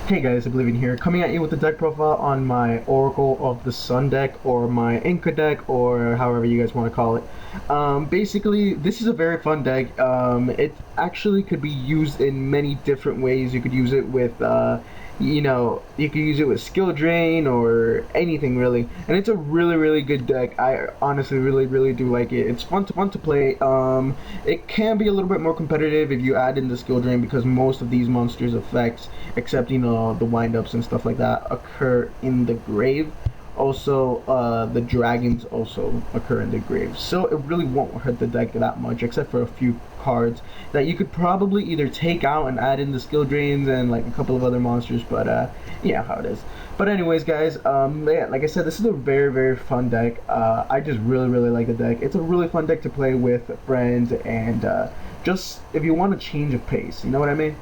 Hey guys, Oblivion here, coming at you with the deck profile on my Oracle of the Sun deck, or my Inca deck, or however you guys want to call it. Basically, this is a very fun deck. It actually could be used in many different ways. You could use it with, you could use it with skill drain or anything really, and it's a really good deck. I honestly really do like it. It's fun to play. It can be a little bit more competitive if you add in the skill drain, because most of these monsters' effects, except the wind-ups and stuff like that, occur in the grave. Also, the dragons also occur in the grave, so it really won't hurt the deck that much, except for a few cards that you could probably either take out and add in the skill drains and like a couple of other monsters. But yeah, how it is. But anyways, guys, yeah, like I said, this is a very fun deck. I just really like the deck. It's a really fun deck to play with friends, and just if you want a change of pace, you know what I mean.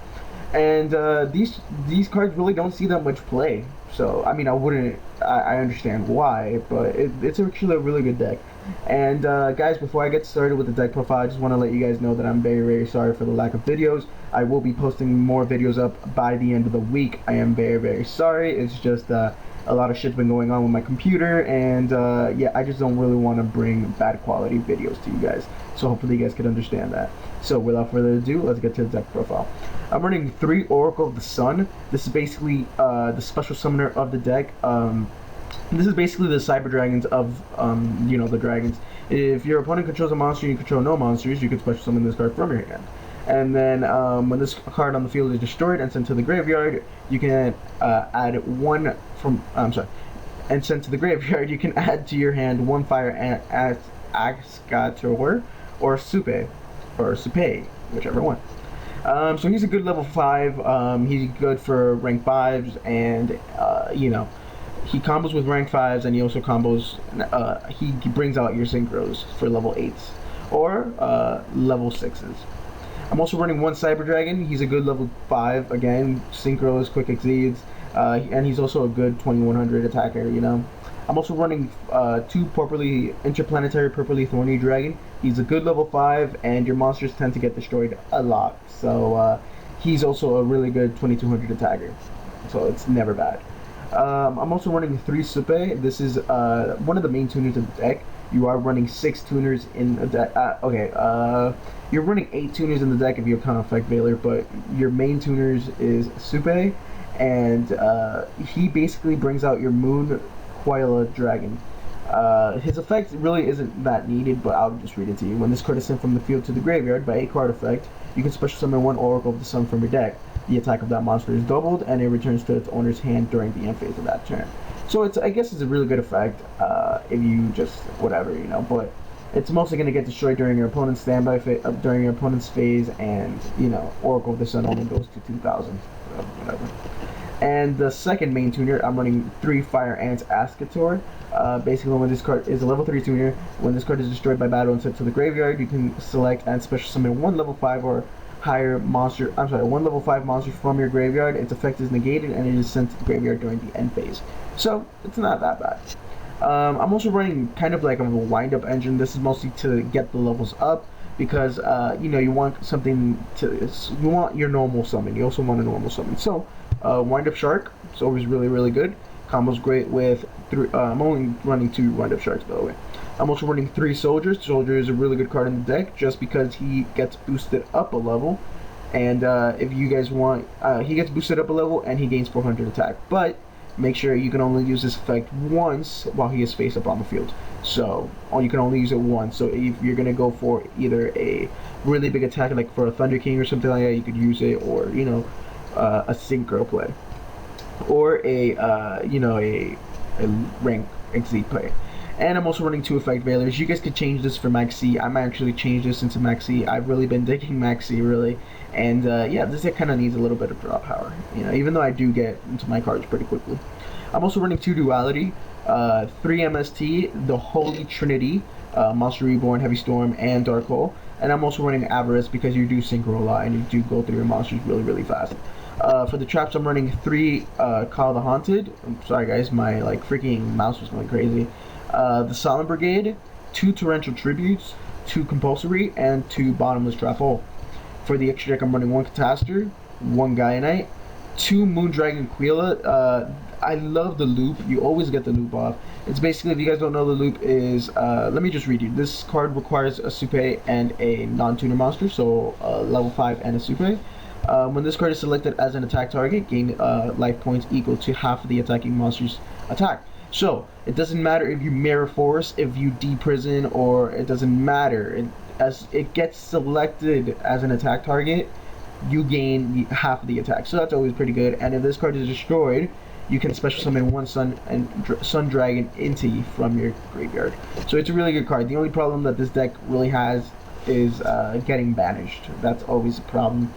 And these cards really don't see that much play, so I mean, I understand why, but it's actually a really good deck. And guys, before I get started with the deck profile, I just want to let you guys know that I'm very sorry for the lack of videos. I will be posting more videos up by the end of the week. I am very sorry. It's just a lot of shit's been going on with my computer, and yeah, I just don't really want to bring bad quality videos to you guys. So hopefully you guys can understand that. So without further ado, let's get to the deck profile. I'm running 3 Oracle of the Sun. This is basically the special summoner of the deck. This is basically the cyber dragons of the dragons. If your opponent controls a monster and you control no monsters, you can special summon this card from your hand. And then when this card on the field is destroyed and sent to the graveyard, you can add one from and sent to the graveyard, you can add to your hand one fire Axcator or Supe, whichever one. So he's a good level 5. He's good for rank 5s, and he combos with rank 5s, and he also combos. He brings out your synchros for level 8s or level 6s. I'm also running 1 Cyber Dragon. He's a good level 5, again, synchros, quick exceeds, and he's also a good 2100 attacker. I'm also running 2 interplanetary purpley thorny dragon. He's a good level 5, and your monsters tend to get destroyed a lot. So he's also a really good 2200 attacker. So it's never bad. I'm also running 3 Supe. This is one of the main tuners of the deck. You are running 6 tuners in the deck. You're running 8 tuners in the deck if you count Effect Veiler, but your main tuners is Supe, and he basically brings out your Moon Quaila Dragon. His effect really isn't that needed, but I'll just read it to you. When this card is sent from the field to the graveyard by a card effect, you can special summon 1 Oracle of the Sun from your deck. The attack of that monster is doubled, and it returns to its owner's hand during the end phase of that turn. So I guess it's a really good effect if you just whatever, but it's mostly going to get destroyed during your opponent's standby during your opponent's phase, and Oracle of the Sun only goes to 2000, so whatever. And the second main tuner, I'm running 3 Fire Ants Ascator. Basically, when this card is a level 3 tuner, when this card is destroyed by battle and sent to the graveyard, you can select and special summon 1 level 5 or higher monster. 1 level 5 monster from your graveyard. Its effect is negated, and it is sent to the graveyard during the end phase. So it's not that bad. I'm also running kind of like a wind-up engine. This is mostly to get the levels up, because you want something you want your normal summon. You also want a normal summon. So wind-up shark. It's always really good. Combo's great with 3. I'm only running 2 wind-up sharks, by the way. I'm also running 3 soldiers. Soldier is a really good card in the deck just because he gets boosted up a level, and if you guys want, he gets boosted up a level and he gains 400 attack. But make sure you can only use this effect once while he is face up on the field. So you can only use it once. So if you're gonna go for either a really big attack, like for a Thunder King or something like that, you could use it, or a synchro play, or a rank exceed play. And I'm also running 2 Effect Veilers. You guys could change this for Max C. I might actually change this into Max C. I've really been digging Max C, really. And yeah, this deck kind of needs a little bit of draw power, even though I do get into my cards pretty quickly. I'm also running 2 Duality, 3 MST, the Holy Trinity, Monster Reborn, Heavy Storm, and Dark Hole. And I'm also running Avarice because you do synchro a lot and you do go through your monsters really fast. For the traps, I'm running 3 Call the Haunted. I'm sorry guys, my freaking mouse was going crazy. The Solemn Brigade, 2 Torrential Tributes, 2 Compulsory, and 2 Bottomless Trap Hole. For the extra deck, I'm running 1 Catastor, 1 Gaia Knight, 2 Moondragon Quila. I love the loop. You always get the loop off. It's basically, if you guys don't know, the loop is, let me just read you. This card requires a Supe and a non-tuner monster, so level 5 and a Supe. When this card is selected as an attack target, gain life points equal to half of the attacking monster's attack. So, it doesn't matter if you Mirror Force, if you deprison, or it doesn't matter. As it gets selected as an attack target, you gain half of the attack. So that's always pretty good. And if this card is destroyed, you can special summon 1 Sun Dragon Inti from your graveyard. So it's a really good card. The only problem that this deck really has is getting banished. That's always a problem.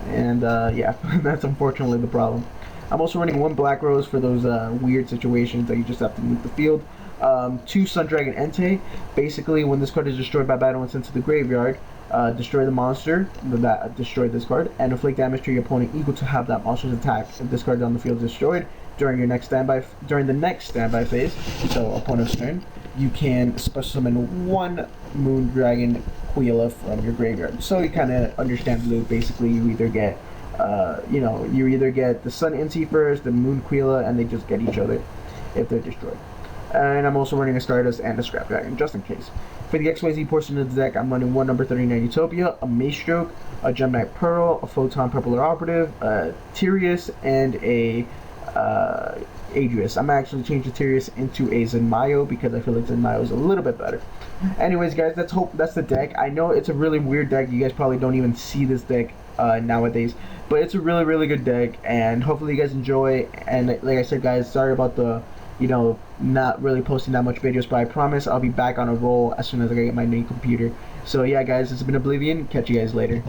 And yeah, that's unfortunately the problem. I'm also running 1 Black Rose for those weird situations that you just have to move the field. 2 Sun Dragon Entei. Basically, when this card is destroyed by battle and sent to the graveyard, destroy the monster that destroyed this card, and inflict damage to your opponent equal to half that monster's attack. If this card on the field is destroyed during the next standby phase, so opponent's turn, you can special summon 1 Moondragon Quila from your graveyard. So you kind of understand the loop. Basically, you either get you either get the Sun Inti first, the Moon Quila, and they just get each other if they're destroyed. And I'm also running a Stardust and a Scrap Dragon, just in case. For the XYZ portion of the deck, I'm running 1 number 39 Utopia, a Maestroke, a Gemini Pearl, a Photon Purple Operative, a Tyrius, and a Adrius. I'm actually changing Tyrius into a Zenmayo because I feel like Zenmayo is a little bit better. Anyways, guys, that's the deck. I know it's a really weird deck. You guys probably don't even see this deck nowadays, but it's a really, really good deck, and hopefully you guys enjoy. And like I said, guys, sorry about the not really posting that much videos, but I promise I'll be back on a roll as soon as I get my new computer. So yeah, guys, it's been Oblivion. Catch you guys later.